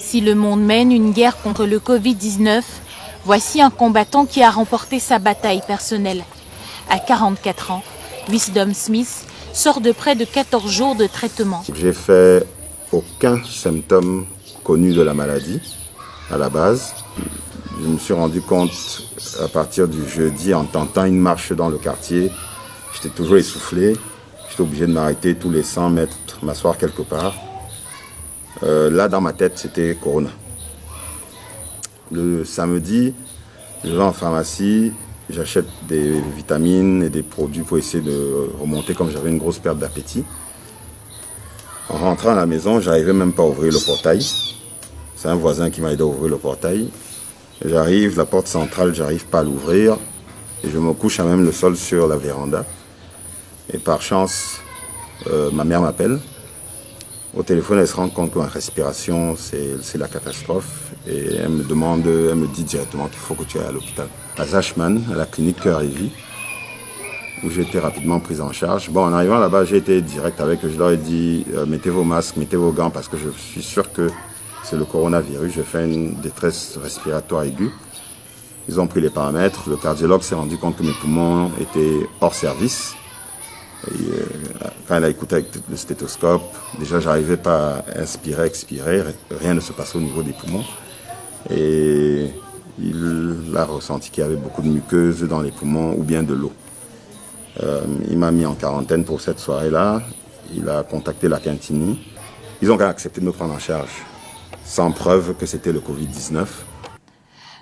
Si le monde mène une guerre contre le Covid-19, voici un combattant qui a remporté sa bataille personnelle. À 44 ans, Wisdom Smith sort de près de 14 jours de traitement. J'ai fait aucun symptôme connu de la maladie à la base. Je me suis rendu compte à partir du jeudi en tentant une marche dans le quartier. J'étais toujours essoufflé. J'étais obligé de m'arrêter tous les 100 mètres, m'asseoir quelque part. Là, dans ma tête, c'était Corona. Le samedi, je vais en pharmacie, j'achète des vitamines et des produits pour essayer de remonter comme j'avais une grosse perte d'appétit. En rentrant à la maison, j'arrivais même pas à ouvrir le portail. C'est un voisin qui m'a aidé à ouvrir le portail. J'arrive, la porte centrale, j'arrive pas à l'ouvrir. Et je me couche à même le sol sur la véranda. Et par chance, ma mère m'appelle. Au téléphone, elle se rend compte que ma respiration, c'est la catastrophe. Et elle me dit directement qu'il faut que tu ailles à l'hôpital. À Zachman, à la clinique Cœur et Vie, où j'ai été rapidement prise en charge. Bon, en arrivant là-bas, j'ai été direct avec eux. Je leur ai dit, mettez vos masques, mettez vos gants, parce que je suis sûr que c'est le coronavirus. J'ai fait une détresse respiratoire aiguë. Ils ont pris les paramètres. Le cardiologue s'est rendu compte que mes poumons étaient hors service. Et, quand elle a écouté avec le stéthoscope, déjà j'arrivais pas à inspirer, expirer, rien ne se passait au niveau des poumons. Et il a ressenti qu'il y avait beaucoup de muqueuses dans les poumons ou bien de l'eau. Il m'a mis en quarantaine pour cette soirée-là. Il a contacté la Quintini. Ils ont quand même accepté de me prendre en charge, sans preuve que c'était le Covid-19.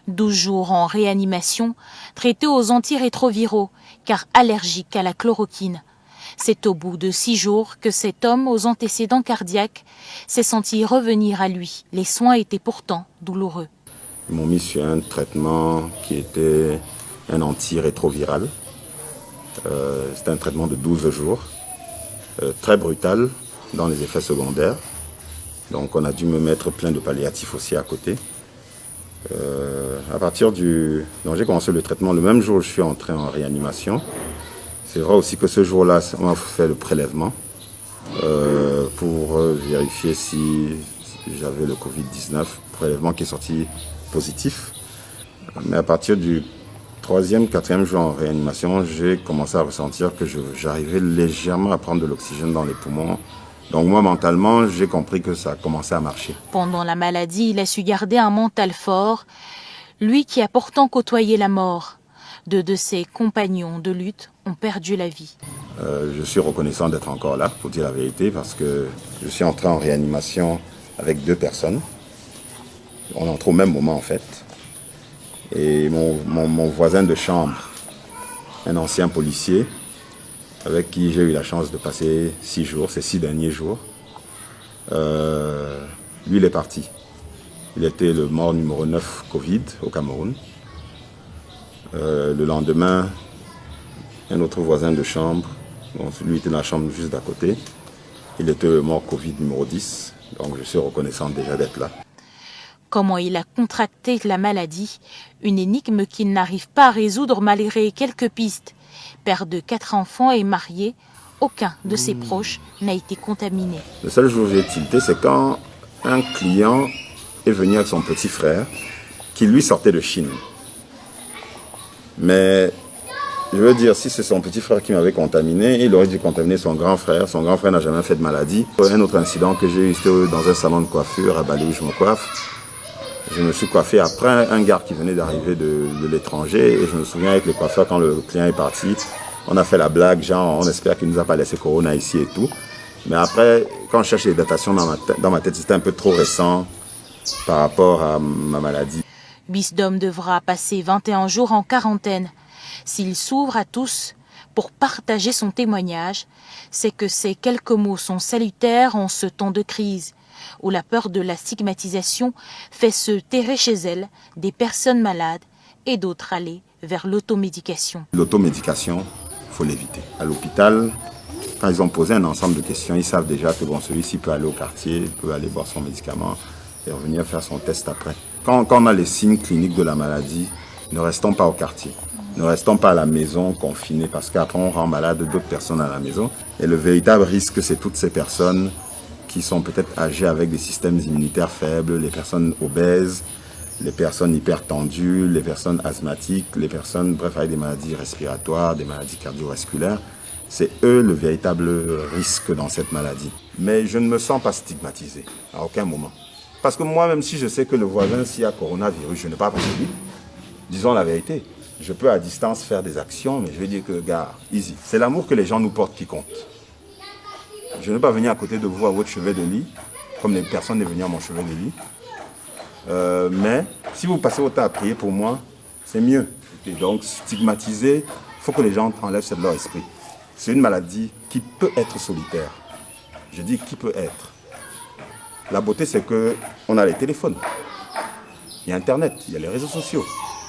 12 jours en réanimation, traité aux antirétroviraux, car allergique à la chloroquine. C'est au bout de 6 jours que cet homme aux antécédents cardiaques s'est senti revenir à lui. Les soins étaient pourtant douloureux. Ils m'ont mis sur un traitement qui était un antirétroviral. C'était un traitement de 12 jours, très brutal dans les effets secondaires. Donc on a dû me mettre plein de palliatifs aussi à côté. Donc j'ai commencé le traitement le même jour où je suis entré en réanimation. C'est vrai aussi que ce jour-là, on m'a fait le prélèvement pour vérifier si j'avais le Covid-19, prélèvement qui est sorti positif. Mais à partir du 3e, 4e jour en réanimation, j'ai commencé à ressentir que j'arrivais légèrement à prendre de l'oxygène dans les poumons. Donc moi, mentalement, j'ai compris que ça a commencé à marcher. Pendant la maladie, il a su garder un mental fort, lui qui a pourtant côtoyé la mort. Deux de ses compagnons de lutte ont perdu la vie. Je suis reconnaissant d'être encore là, pour dire la vérité, parce que je suis entré en réanimation avec 2 personnes. On entre au même moment en fait. Et mon voisin de chambre, un ancien policier, avec qui j'ai eu la chance de passer 6 jours, ces 6 derniers jours, lui il est parti. Il était le mort numéro 9 Covid au Cameroun. Le lendemain, un autre voisin de chambre, donc lui était dans la chambre juste d'à côté, il était le mort Covid numéro 10, donc je suis reconnaissant déjà d'être là. Comment il a contracté la maladie, une énigme qu'il n'arrive pas à résoudre malgré quelques pistes. Père de 4 enfants et marié, aucun de ses proches n'a été contaminé. Le seul jour où j'ai tilté, c'est quand un client est venu avec son petit frère, qui lui sortait de Chine. Mais je veux dire, si c'est son petit frère qui m'avait contaminé, il aurait dû contaminer son grand frère. Son grand frère n'a jamais fait de maladie. Un autre incident que j'ai eu, c'était dans un salon de coiffure à Bali où je me coiffe. Je me suis coiffé après un gars qui venait d'arriver de l'étranger. Et je me souviens avec le coiffeur, quand le client est parti, on a fait la blague, genre on espère qu'il ne nous a pas laissé Corona ici et tout. Mais après, quand je cherche les datations dans ma tête, c'était un peu trop récent par rapport à ma maladie. Wisdom devra passer 21 jours en quarantaine. S'il s'ouvre à tous pour partager son témoignage, c'est que ces quelques mots sont salutaires en ce temps de crise, où la peur de la stigmatisation fait se terrer chez elle des personnes malades et d'autres aller vers l'automédication. L'automédication, il faut l'éviter. À l'hôpital, quand ils ont posé un ensemble de questions, ils savent déjà que bon, celui-ci peut aller au quartier, peut aller boire son médicament et revenir faire son test après. Quand on a les signes cliniques de la maladie, ne restons pas au quartier. Ne restons pas à la maison confinés parce qu'après on rend malade d'autres personnes à la maison. Et le véritable risque, c'est toutes ces personnes qui sont peut-être âgés avec des systèmes immunitaires faibles, les personnes obèses, les personnes hypertendues, les personnes asthmatiques, les personnes, bref, avec des maladies respiratoires, des maladies cardiovasculaires. C'est eux le véritable risque dans cette maladie. Mais je ne me sens pas stigmatisé, à aucun moment. Parce que moi, même si je sais que le voisin, s'il y a coronavirus, je ne parle pas de lui. Disons la vérité. Je peux à distance faire des actions, mais je vais dire que, gars, easy. C'est l'amour que les gens nous portent qui compte. Je ne vais pas venir à côté de vous à votre chevet de lit, comme les personnes n'est venues à mon chevet de lit. Mais si vous passez votre temps à prier pour moi, c'est mieux. Et donc, stigmatiser, il faut que les gens enlèvent ça de leur esprit. C'est une maladie qui peut être solitaire. Je dis qui peut être. La beauté, c'est qu'on a les téléphones. Il y a Internet, il y a les réseaux sociaux.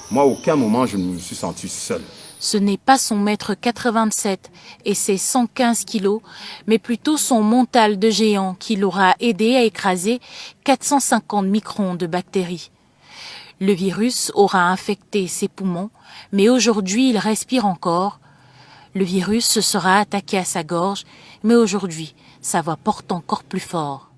Moi, à aucun moment, je ne me suis senti seul. Ce n'est pas son mètre 87 et ses 115 kilos, mais plutôt son mental de géant qui l'aura aidé à écraser 450 microns de bactéries. Le virus aura infecté ses poumons, mais aujourd'hui il respire encore. Le virus se sera attaqué à sa gorge, mais aujourd'hui sa voix porte encore plus fort.